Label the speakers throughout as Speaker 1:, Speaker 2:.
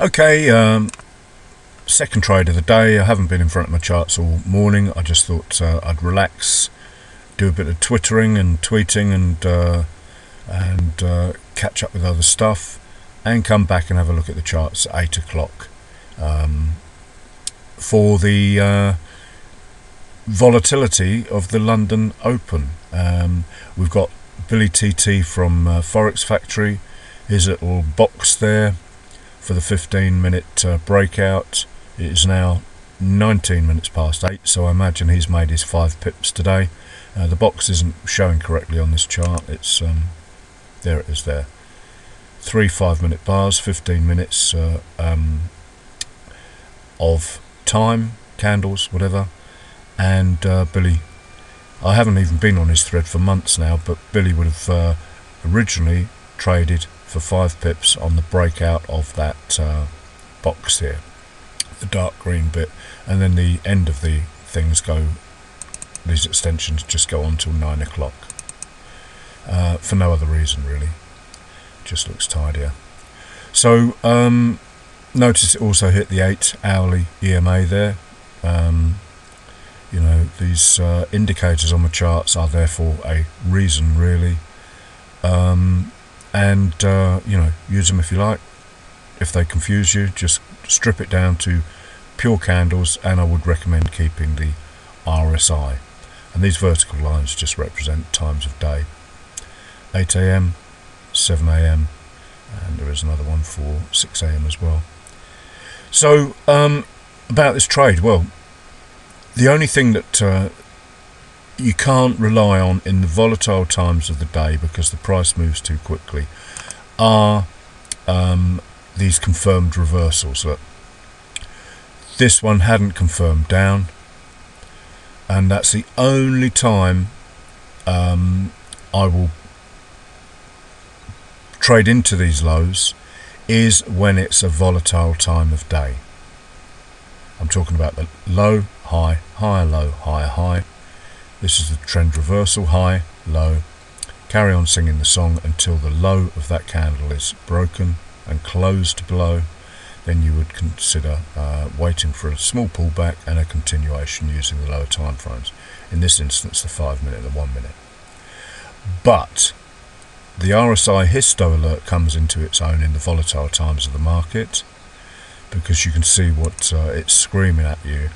Speaker 1: Okay, second trade of the day. I haven't been in front of my charts all morning. I just thought I'd relax, do a bit of twittering and tweeting and catch up with other stuff, and come back and have a look at the charts at 8 o'clock for the volatility of the London Open. We've got Billy TT from Forex Factory, his little box there for the 15-minute breakout. It is now 19 minutes past 8, so I imagine he's made his 5 pips today. The box isn't showing correctly on this chart. It's there it is there. 3 5-minute bars, 15 minutes of time, candles, whatever. And Billy, I haven't even been on his thread for months now, but Billy would have originally traded for 5 pips on the breakout of that box here, the dark green bit, and then the end of the things these extensions just go on till 9 o'clock for no other reason really, just looks tidier. So notice it also hit the 8-hourly EMA there. You know, these indicators on the charts are there for a reason really. And you know, use them if you like. If they confuse you, just strip it down to pure candles, and I would recommend keeping the RSI. And these vertical lines just represent times of day: 8 AM, 7 AM, and there is another one for 6 AM as well. So about this trade, well, the only thing that you can't rely on in the volatile times of the day, because the price moves too quickly, are these confirmed reversals. Look, this one hadn't confirmed down, and that's the only time I will trade into these lows, is when it's a volatile time of day. I'm talking about the low, high, higher, low, higher, high. This is the trend reversal: high, low. Carry on singing the song until the low of that candle is broken and closed below. Then you would consider waiting for a small pullback and a continuation using the lower time frames. In this instance, the 5-minute and the 1 minute. But the RSI histo alert comes into its own in the volatile times of the market, because you can see what it's screaming at you.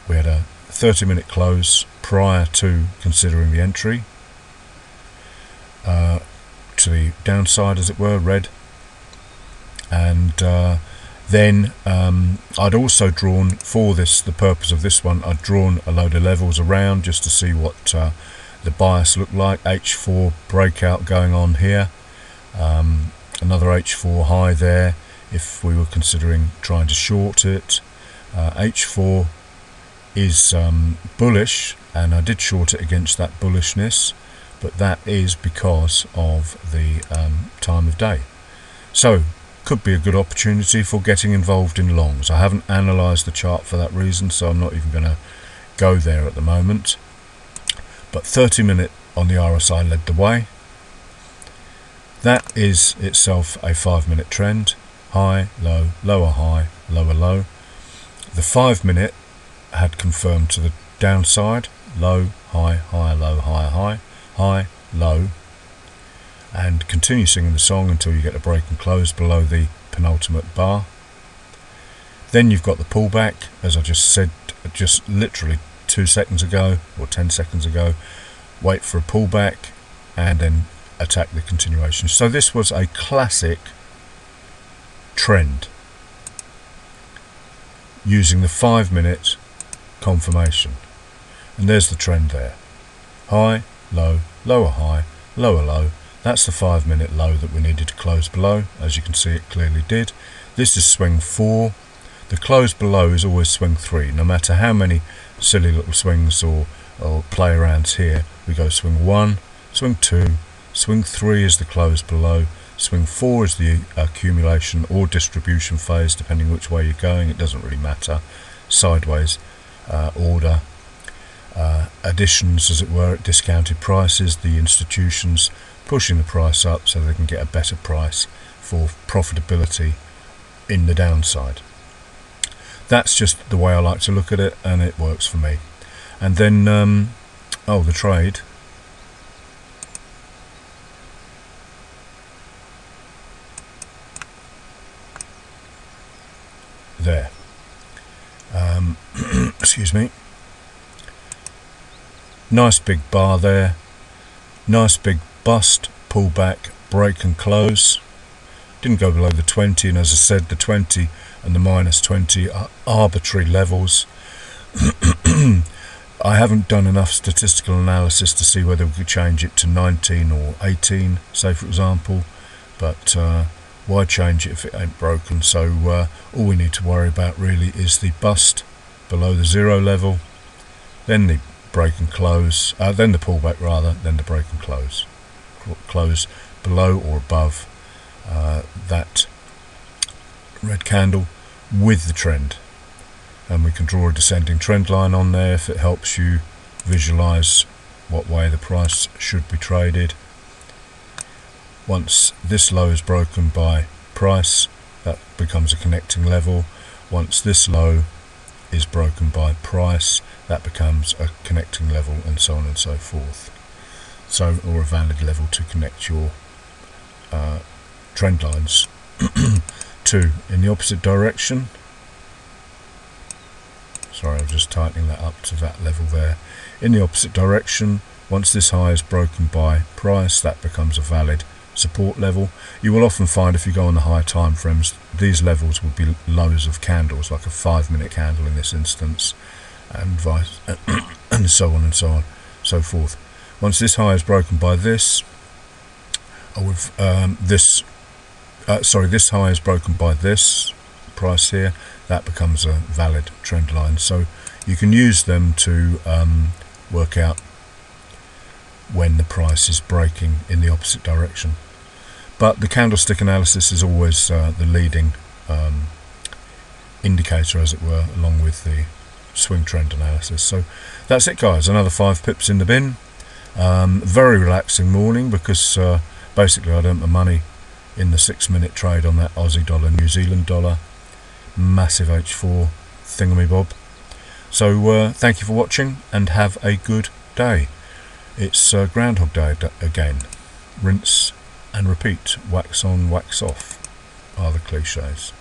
Speaker 1: We had a 30-minute close prior to considering the entry to the downside, as it were, red. And then I'd also drawn, for the purpose of this one, I'd drawn a load of levels around just to see what the bias looked like. H4 breakout going on here, another H4 high there if we were considering trying to short it. H4 is bullish, and I did short it against that bullishness, but that is because of the time of day. So could be a good opportunity for getting involved in longs. I haven't analysed the chart for that reason, so I'm not even going to go there at the moment. But 30-minute on the RSI led the way. That is itself a 5-minute trend: high, low, lower high, lower low. The 5-minute had confirmed to the downside: low, high, higher, low, higher, high, high, low, and continue singing the song until you get a break and close below the penultimate bar. Then you've got the pullback, as I just said, just literally 2 seconds ago or 10 seconds ago. Wait for a pullback and then attack the continuation. So this was a classic trend using the 5-minute confirmation, and there's the trend there: high, low, lower high, lower low. That's the 5-minute low that we needed to close below. As you can see, it clearly did. This is swing 4. The close below is always swing 3. No matter how many silly little swings or play arounds here, we go swing 1, swing 2, swing 3 is the close below, swing 4 is the accumulation or distribution phase, depending which way you're going. It doesn't really matter. Sideways order, additions, as it were, at discounted prices, the institutions pushing the price up so they can get a better price for profitability in the downside. That's just the way I like to look at it, and it works for me. And then the trade. There. Excuse me. Nice big bar there. Nice big bust, pullback, break and close. Didn't go below the 20, and as I said, the 20 and the minus 20 are arbitrary levels. I haven't done enough statistical analysis to see whether we could change it to 19 or 18, say for example, but why change it if it ain't broken? So all we need to worry about really is the bust below the 0 level, then the break and close, then the pullback rather, then the break and close. Close below or above that red candle with the trend, and we can draw a descending trend line on there if it helps you visualize what way the price should be traded. Once this low is broken by price, that becomes a connecting level. Once this low is broken by price, that becomes a connecting level, and so on and so forth. So, or a valid level to connect your trend lines to. In the opposite direction, sorry, I'm just tightening that up to that level there. In the opposite direction, once this high is broken by price, that becomes a valid support level. You will often find, if you go on the higher time frames, these levels will be lows of candles, like a 5-minute candle in this instance, and and so on and so on, so forth. Once this high is broken by this, this high is broken by this price here, that becomes a valid trend line. So you can use them to work out when the price is breaking in the opposite direction. But the candlestick analysis is always the leading indicator, as it were, along with the swing trend analysis. So that's it, guys. Another 5 pips in the bin. Very relaxing morning, because basically I'd earned my money in the 6-minute trade on that Aussie dollar, New Zealand dollar, massive H4 thingamabob. So thank you for watching, and have a good day. It's Groundhog Day again. Rinse and repeat, wax on, wax off are the cliches.